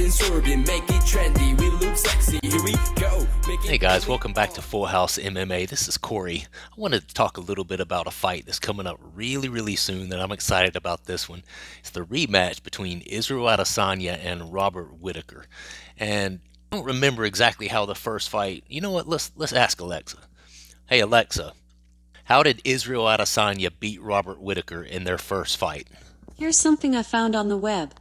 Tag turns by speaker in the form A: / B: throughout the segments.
A: and swerving, make it trendy. We look sexy, here we go.
B: Hey guys, welcome back to Full House MMA. This is Corey. I wanted to talk a little bit about a fight that's coming up really soon that I'm excited about this one. It's the rematch between Israel Adesanya and Robert Whitaker. And I don't remember exactly how the first fight. You know what? Let's ask Alexa. Hey Alexa, how did Israel Adesanya beat Robert Whitaker in their first fight?
C: Here's something I found on the web.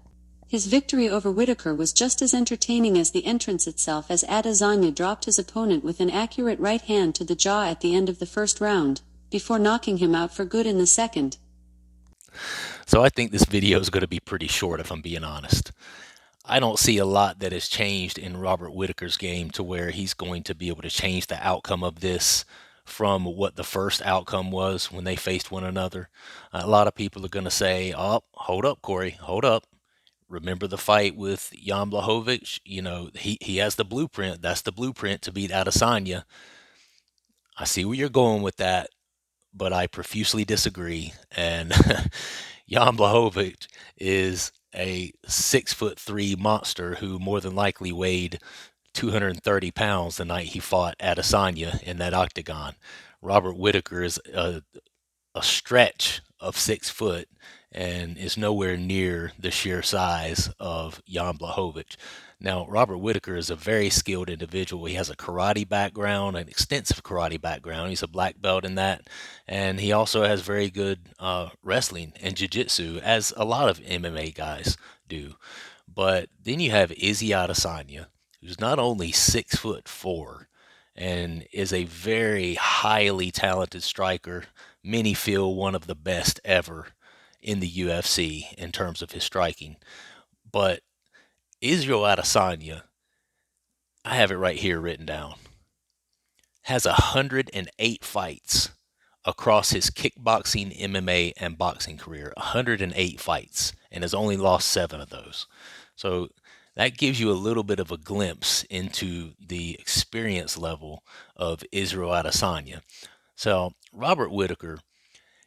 C: His victory over Whitaker was just as entertaining as the entrance itself, as Adesanya dropped his opponent with an accurate right hand to the jaw at the end of the first round, before knocking him out for good in the second.
B: So I think this video is going to be pretty short if I'm being honest. I don't see a lot that has changed in Robert Whitaker's game to where he's going to be able to change the outcome of this from what the first outcome was when they faced one another. A lot of people are going to say, oh, hold up, Corey, hold up. Remember the fight with Jan Blachowicz? You know, he has the blueprint. That's the blueprint to beat Adesanya. I see where you're going with that, but I profusely disagree. And Jan Blachowicz is a 6'3" monster who more than likely weighed 230 pounds the night he fought Adesanya in that octagon. Robert Whitaker is a stretch of 6 foot and is nowhere near the sheer size of Jan Blachowicz. Now, Robert Whitaker is a very skilled individual. He has a karate background, an extensive karate background. He's a black belt in that. And he also has very good wrestling and jiu-jitsu, as a lot of MMA guys do. But then you have Izzy Adesanya, who's not only 6'4" and is a very highly talented striker. Many feel one of the best ever in the UFC in terms of his striking. But Israel Adesanya, I have it right here written down, has 108 fights across his kickboxing, MMA, and boxing career. 108 fights, and has only lost 7 of those. So that gives you a little bit of a glimpse into the experience level of Israel Adesanya. So Robert Whitaker,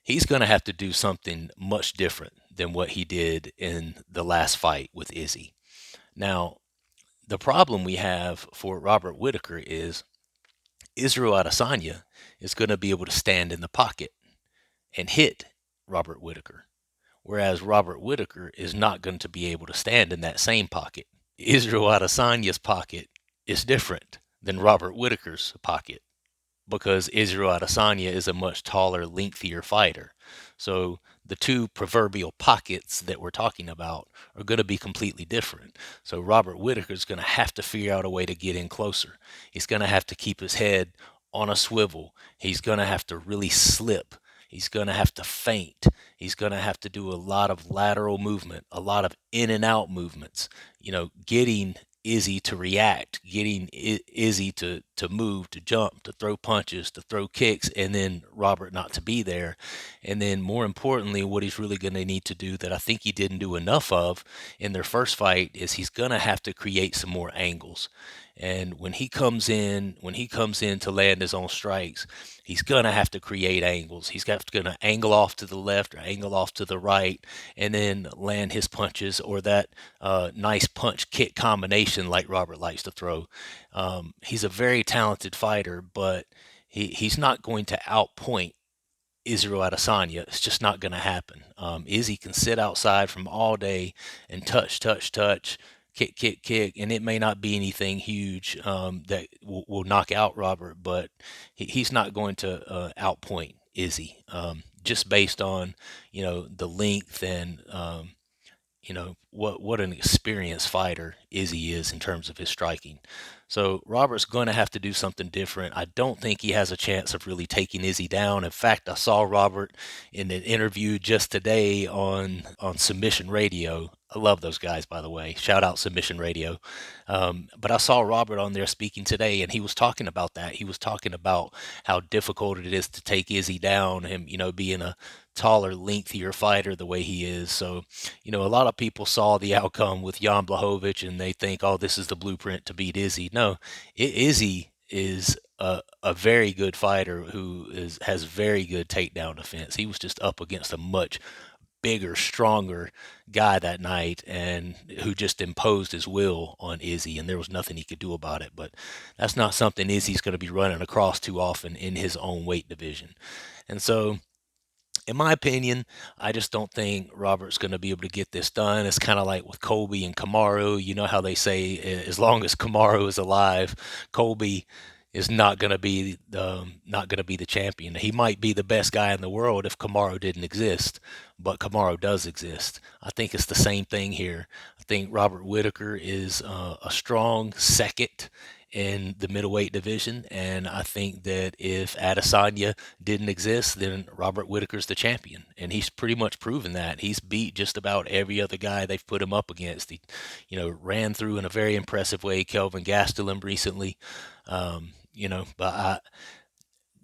B: he's going to have to do something much different than what he did in the last fight with Izzy. Now, the problem we have for Robert Whitaker is Israel Adesanya is going to be able to stand in the pocket and hit Robert Whitaker, whereas Robert Whitaker is not going to be able to stand in that same pocket. Israel Adesanya's pocket is different than Robert Whitaker's pocket, because Israel Adesanya is a much taller, lengthier fighter. So the two proverbial pockets that we're talking about are going to be completely different. So Robert Whitaker is going to have to figure out a way to get in closer. He's going to have to keep his head on a swivel. He's going to have to really slip. He's going to have to feint. He's going to have to do a lot of lateral movement, a lot of in and out movements, getting Izzy to react, getting Izzy to move, to jump, to throw punches, to throw kicks, and then Robert not to be there. And then more importantly, what he's really going to need to do that I think he didn't do enough of in their first fight is he's going to have to create some more angles. And when he comes in to land his own strikes, he's going to have to create angles. He's going to angle off to the left or angle off to the right and then land his punches, or that nice punch kick combination like Robert likes to throw. He's a very talented fighter, but he's not going to outpoint Israel Adesanya. It's just not going to happen. Izzy can sit outside from all day and touch, kick, and it may not be anything huge that will knock out Robert, but he's not going to outpoint Izzy, just based on the length and what an experienced fighter Izzy is in terms of his striking. So Robert's going to have to do something different. I don't think he has a chance of really taking Izzy down. In fact, I saw Robert in an interview just today on Submission Radio. I love those guys, by the way. Shout out Submission Radio. But I saw Robert on there speaking today, and he was talking about that. He was talking about how difficult it is to take Izzy down, him, being a taller, lengthier fighter the way he is. So, a lot of people saw the outcome with Jan Blachowicz and they think, oh, this is the blueprint to beat Izzy. No, Izzy is a very good fighter who has very good takedown defense. He was just up against a much bigger, stronger guy that night, and who just imposed his will on Izzy, and there was nothing he could do about it. But that's not something Izzy's going to be running across too often in his own weight division. And so, in my opinion, I just don't think Robert's going to be able to get this done. It's kind of like with Colby and Kamaru. You know how they say, as long as Kamaru is alive, Colby is not going to be the champion. He might be the best guy in the world if Kamaru didn't exist, but Kamaru does exist. I think it's the same thing here. I think Robert Whitaker is a strong second in the middleweight division, and I think that if Adesanya didn't exist, then Robert Whitaker's the champion, and he's pretty much proven that. He's beat just about every other guy they've put him up against. He, ran through in a very impressive way Kelvin Gastelum recently. But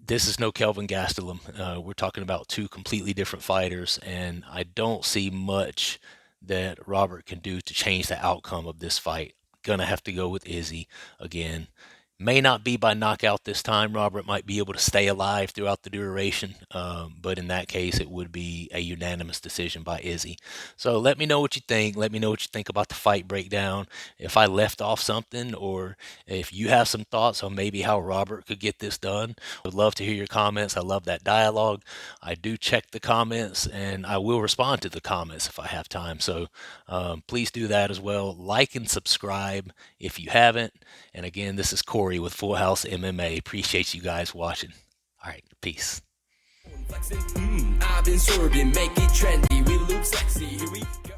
B: this is no Kelvin Gastelum. We're talking about two completely different fighters, and I don't see much that Robert can do to change the outcome of this fight. Gonna have to go with Izzy again. May not be by knockout this time. Robert might be able to stay alive throughout the duration, but in that case, it would be a unanimous decision by Izzy. So let me know what you think. Let me know what you think about the fight breakdown. If I left off something, or if you have some thoughts on maybe how Robert could get this done, I would love to hear your comments. I love that dialogue. I do check the comments, and I will respond to the comments if I have time. So please do that as well. Like and subscribe if you haven't. And again, this is Corey with Full House MMA. Appreciate you guys watching. All right, peace.
A: Flexing, I've been swerving, make it trendy. We look sexy. Here we go.